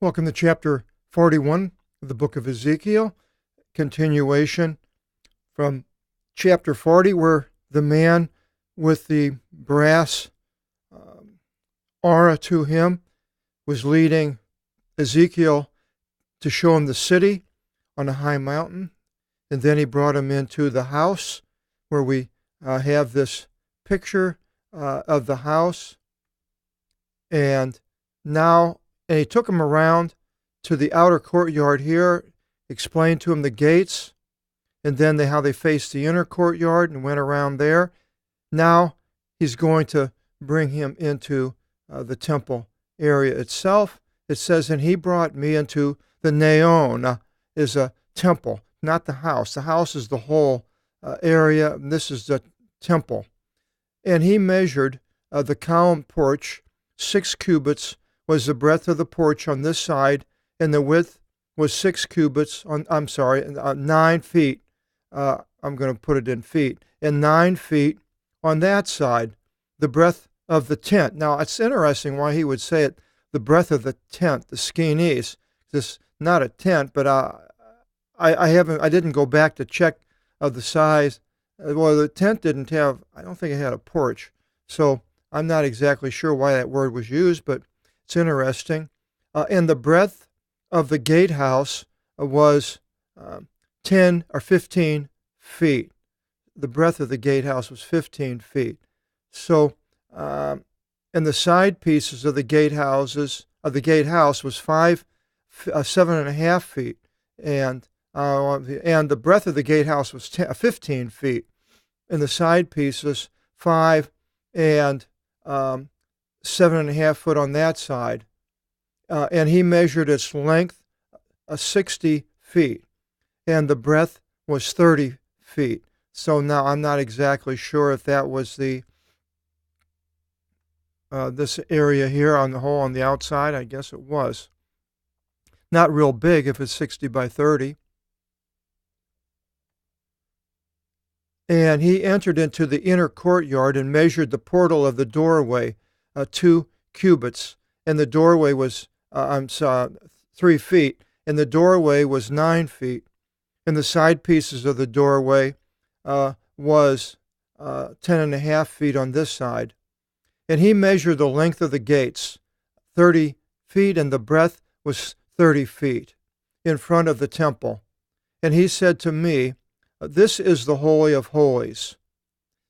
Welcome to chapter 41 of the book of Ezekiel, continuation from chapter 40, where the man with the brass aura to him was leading Ezekiel to show him the city on a high mountain. And then he brought him into the house where we have this picture of the house. And he took him around to the outer courtyard here, explained to him the gates, and then how they faced the inner courtyard and went around there. Now he's going to bring him into the temple area itself. It says, and he brought me into the Neon, is a temple, not the house. The house is the whole area, and this is the temple. And he measured the column porch, 6 cubits was the breadth of the porch on this side, and the width was 6 cubits on, 9 feet. I'm going to put it in feet. And 9 feet on that side, the breadth of the tent. Now, it's interesting why he would say it, the breadth of the tent, the skinis. This not a tent, but I didn't go back to check the size. Well, the tent didn't have, I don't think it had a porch. So I'm not exactly sure why that word was used, but it's interesting. And the breadth of the gatehouse was 10 or 15 feet. The breadth of the gatehouse was 15 feet. So, and the side pieces of the gatehouse was 7.5 feet, and the breadth of the gatehouse was 15 feet, and the side pieces 5 and 7.5 foot on that side, and he measured its length 60 feet, and the breadth was 30 feet. So now I'm not exactly sure if that was the this area here on the outside. I guess it was. Not real big if it's 60 by 30. And he entered into the inner courtyard and measured the portal of the doorway, 2 cubits, and the doorway was 3 feet, and the doorway was 9 feet, and the side pieces of the doorway was 10.5 feet on this side. And he measured the length of the gates, 30 feet, and the breadth was 30 feet in front of the temple. And he said to me, this is the Holy of Holies.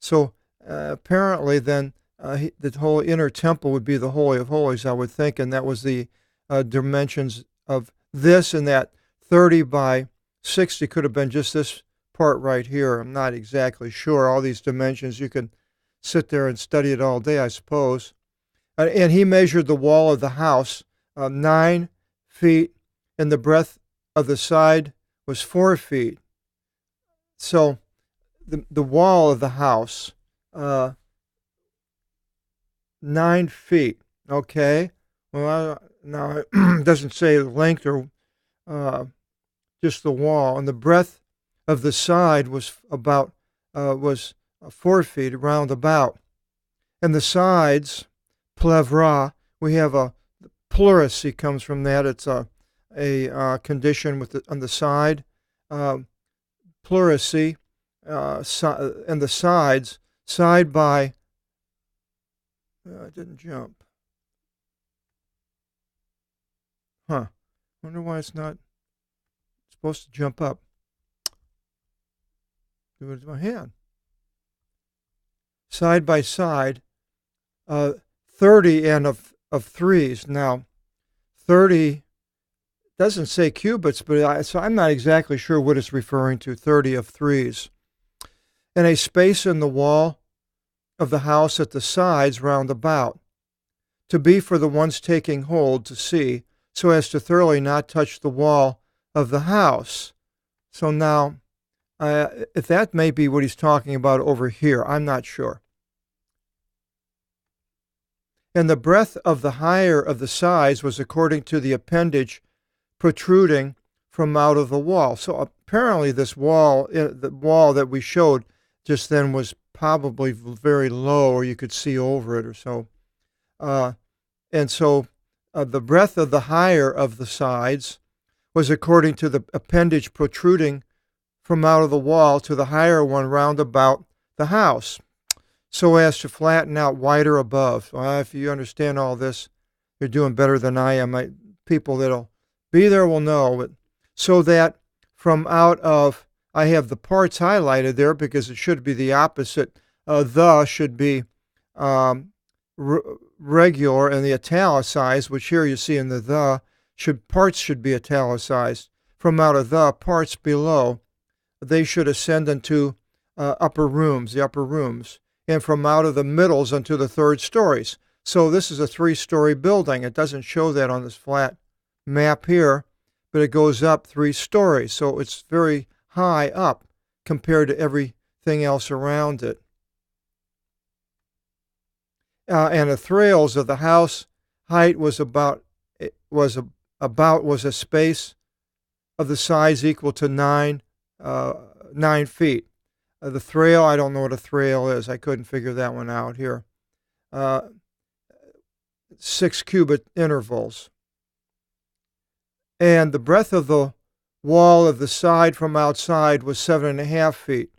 So apparently then the whole inner temple would be the Holy of Holies, I would think, and that was the dimensions of this, and that 30 by 60 could have been just this part right here. I'm not exactly sure. All these dimensions, you can sit there and study it all day, I suppose. And he measured the wall of the house, 9 feet, and the breadth of the side was 4 feet. So the wall of the house, 9 feet, okay? Well, now it doesn't say the length or just the wall. And the breadth of the side was about 4 feet, round about. And the sides, plevra, we have a pleurisy comes from that. It's a condition on the side. Pleurisy, and the sides, side by, it didn't jump. Wonder why it's not supposed to jump up. Do it with my hand. Side by side, 30 and of threes. Now, 30 doesn't say cubits, but so I'm not exactly sure what it's referring to, 30 of threes. And a space in the wall of the house at the sides round about, to be for the ones taking hold to see, so as to thoroughly not touch the wall of the house. So now, if that may be what he's talking about over here, I'm not sure. And the breadth of the higher of the sides was according to the appendage protruding from out of the wall. So apparently this wall, the wall that we showed just then, was probably very low, or you could see over it or so. And so The breadth of the higher of the sides was according to the appendage protruding from out of the wall to the higher one round about the house, so as to flatten out wider above. If you understand all this, you're doing better than I am. People that'll be there will know. So that from out of, I have the parts highlighted there because it should be the opposite. The should be regular, and the italicized, which here you see in the parts should be italicized. From out of the parts below, they should ascend into the upper rooms, and from out of the middles unto the third stories. So this is a 3-story building. It doesn't show that on this flat map here, but it goes up 3 stories. So it's very high up compared to everything else around it. And the thrails of the house height was a space of the size equal to 9 feet. The thrail, I don't know what a thrail is. I couldn't figure that one out here. 6 cubit intervals. And the breadth of the wall of the side from outside was 7.5 feet,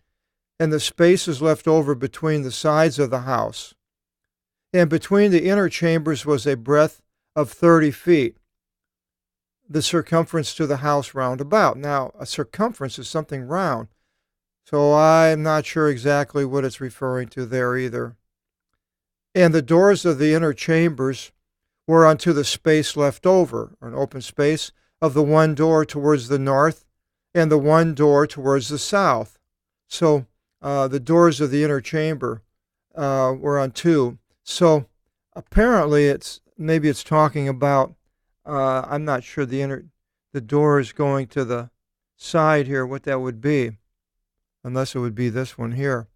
and the spaces left over between the sides of the house. And between the inner chambers was a breadth of 30 feet, the circumference to the house round about. Now, a circumference is something round, so I'm not sure exactly what it's referring to there either. And the doors of the inner chambers were unto the space left over, or an open space, of the one door towards the north and the one door towards the south. So the doors of the inner chamber were on 2. So apparently maybe it's talking about, I'm not sure the doors going to the side here, what that would be, unless it would be this one here.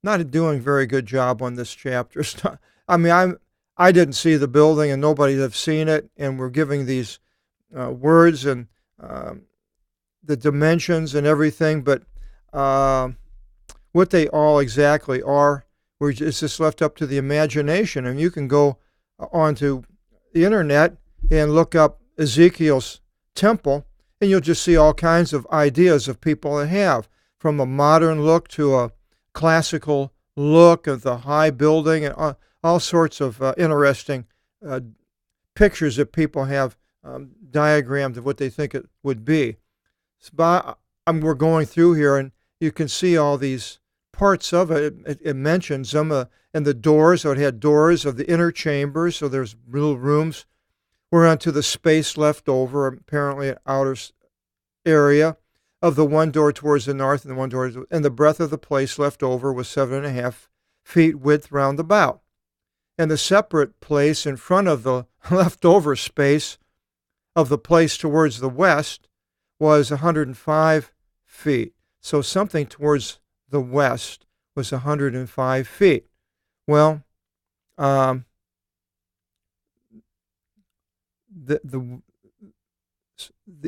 Not doing a very good job on this chapter. I mean, I didn't see the building, and nobody have seen it, and we're giving these words and the dimensions and everything, but what they all exactly are, it's just left up to the imagination. And you can go onto the internet and look up Ezekiel's temple, and you'll just see all kinds of ideas of people that have, from a modern look to a classical look of the high building, and all sorts of interesting pictures that people have diagrammed of what they think it would be. So we're going through here, and you can see all these parts of it. It mentions them, and the doors. So it had doors of the inner chambers, so there's little rooms were unto the space left over, apparently an outer area, of the one door towards the north and the one door, and the breadth of the place left over was 7.5 feet width round about. And the separate place in front of the leftover space of the place towards the west was 105 feet. So something towards the west was 105 feet. Well, the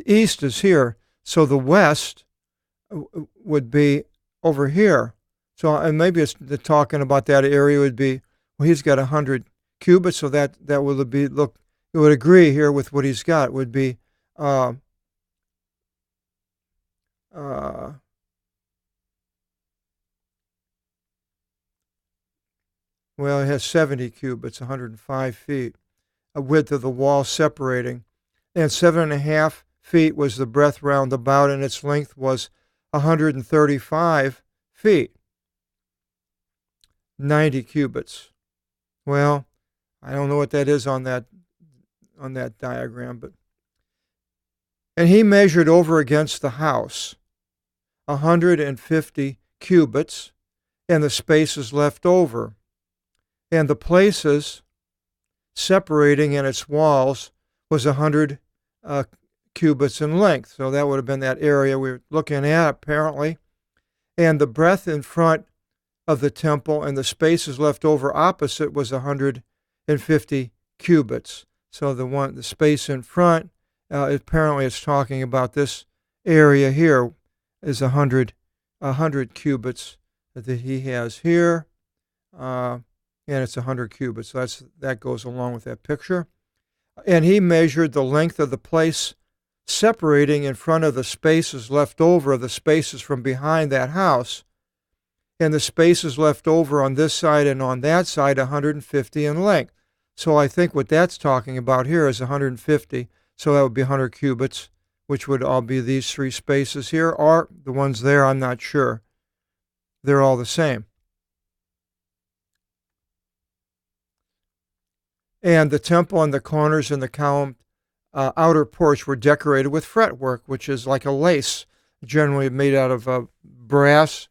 east is here, so the west would be over here. So, and maybe it's talking about that area would be, well, he's got 100 cubits, so that would be, look, it would agree here with what he's got. It would be well, it has 70 cubits, 105 feet, a width of the wall separating, and 7.5 feet was the breadth round about, and its length was 135 feet, 90 cubits. Well, I don't know what that is on that diagram, but and he measured over against the house 150 cubits, and the spaces left over, and the places separating in its walls was 100 cubits in length. So that would have been that area we were looking at, apparently. And the breadth in front of the temple and the spaces left over opposite was 150 cubits. So the space in front, apparently it's talking about this area here, is 100 cubits that he has here. and it's 100 cubits. So that goes along with that picture. And he measured the length of the place separating in front of the spaces left over, the spaces from behind that house, and the spaces left over on this side and on that side, 150 in length. So I think what that's talking about here is 150, so that would be 100 cubits, which would all be these three spaces here, or the ones there, I'm not sure. They're all the same. And the temple and the corners and the column outer porch were decorated with fretwork, which is like a lace, generally made out of brass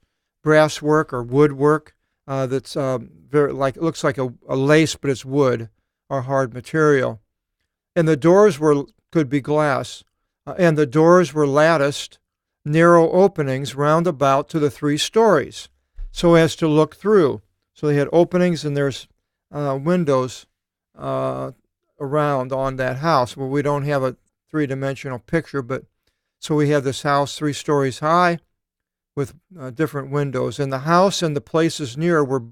work or woodwork. That's very like it looks like a lace, but it's wood or hard material. And the doors could be glass, and the doors were latticed, narrow openings round about to the 3 stories, so as to look through. So they had openings, and there's windows around on that house. Well, we don't have a 3-dimensional picture, but so we have this house 3 stories high with different windows, and the house and the places near were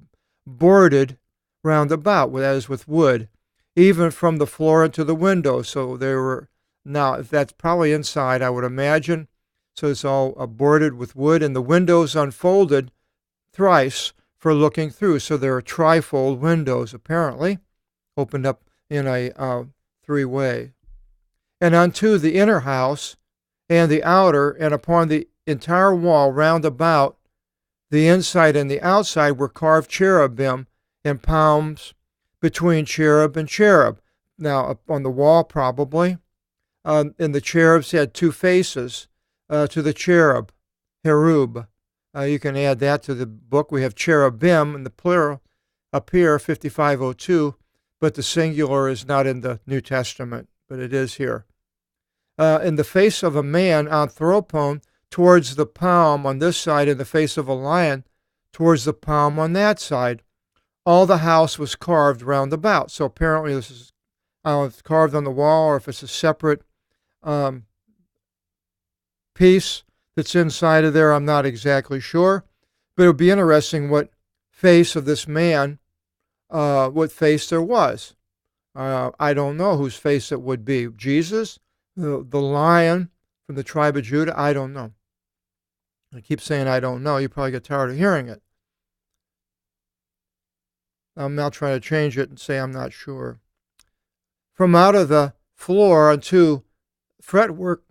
boarded round about, that is with wood, even from the floor into the windows. So they were, now that's probably inside, I would imagine. So it's all boarded with wood, and the windows unfolded thrice for looking through. So there are trifold windows, apparently, opened up in a 3-way. And unto the inner house and the outer, and upon the entire wall round about, the inside and the outside, were carved cherubim and palms between cherub and cherub. Now, up on the wall, probably. And the cherubs had 2 faces to the cherub, cherub. You can add that to the book. We have cherubim in the plural up here, 5502, but the singular is not in the New Testament, but it is here. In the face of a man, anthropon, towards the palm on this side, and the face of a lion towards the palm on that side. All the house was carved round about. So apparently this is it's carved on the wall, or if it's a separate piece that's inside of there, I'm not exactly sure. But it would be interesting what face of this man, what face there was. I don't know whose face it would be. Jesus? The lion from the tribe of Judah? I don't know. I keep saying I don't know. You probably get tired of hearing it. I'm now trying to change it and say I'm not sure. From out of the floor unto fretwork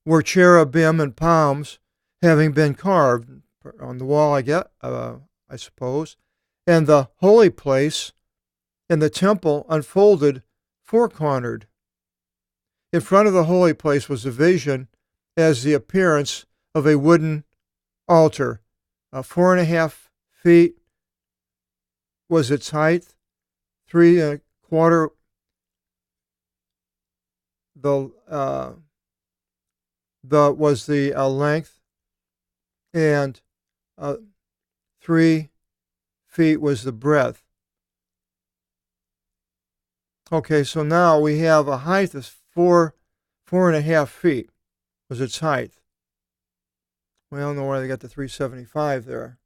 were cherubim and palms, having been carved on the wall, I suppose. And the holy place and the temple unfolded 4-cornered. In front of the holy place was a vision as the appearance of a wooden altar. 4.5 feet was its height, 3.25 was the length, and 3 feet was the breadth. Okay, so now we have a height of 4.5 feet was its height. We don't know where they got the 375 there.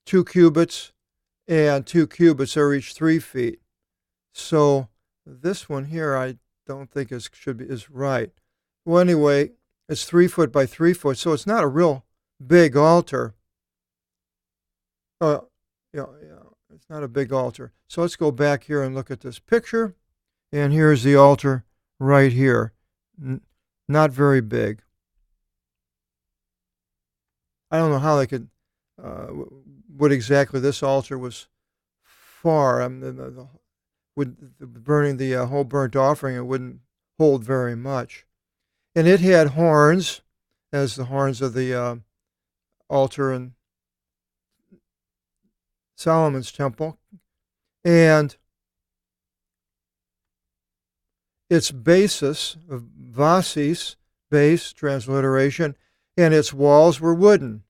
2 cubits and 2 cubits are each 3 feet. So this one here I don't think is right. Well, anyway, it's 3 foot by 3 foot, so it's not a real big altar. Yeah, it's not a big altar. So let's go back here and look at this picture. And here's the altar right here. Not very big. I don't know how they could, what exactly this altar was for. With burning the whole burnt offering, it wouldn't hold very much. And it had horns, as the horns of the altar in Solomon's temple. And its basis, vasis, base, transliteration, and its walls were wooden,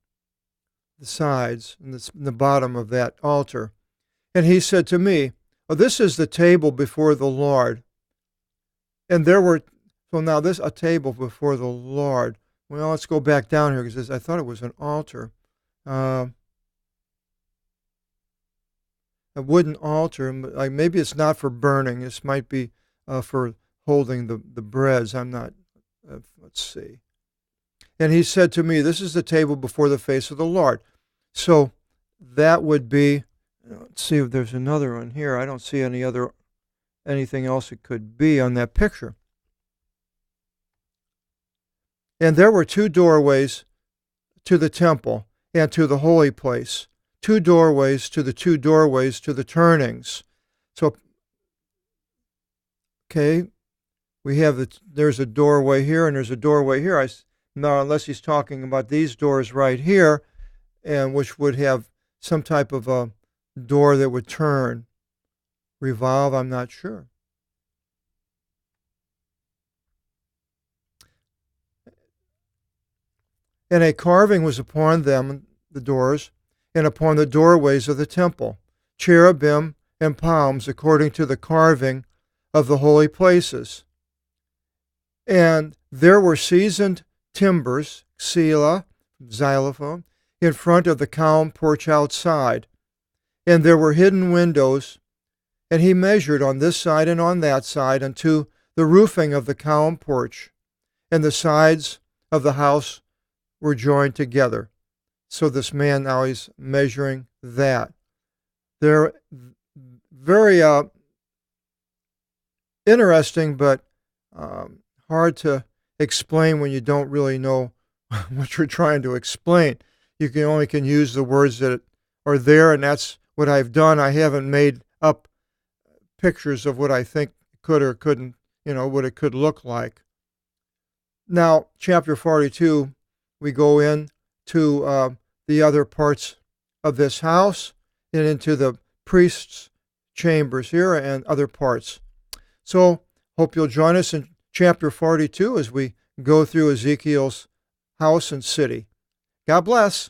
the sides and the bottom of that altar. And he said to me, "Oh, this is the table before the Lord." And there were, so now this, a table before the Lord. Well, let's go back down here because I thought it was an altar. a wooden altar. Like maybe it's not for burning. This might be for holding the breads. I'm not. Let's see. And he said to me, "This is the table before the face of the Lord." So that would be. Let's see if there's another one here. I don't see anything else it could be on that picture. And there were 2 doorways to the temple and to the holy place. 2 doorways to the 2 doorways to the turnings. So, okay, we have there's a doorway here and there's a doorway here. Now, unless he's talking about these doors right here, and which would have some type of a door that would turn, revolve, I'm not sure. And a carving was upon them, the doors, and upon the doorways of the temple, cherubim and palms according to the carving of the holy places. And there were seasoned timbers, xylophone, in front of the column porch outside. And there were hidden windows, and he measured on this side and on that side unto the roofing of the column porch, and the sides of the house were joined together. So this man now is measuring that. They're very interesting, but hard to explain when you don't really know what you're trying to explain. You can use the words that are there, and that's what I've done. I haven't made up pictures of what I think could or couldn't, what it could look like. Now, chapter 42, we go in to the other parts of this house and into the priest's chambers here and other parts. So, hope you'll join us in chapter 42 as we go through Ezekiel's house and city. God bless.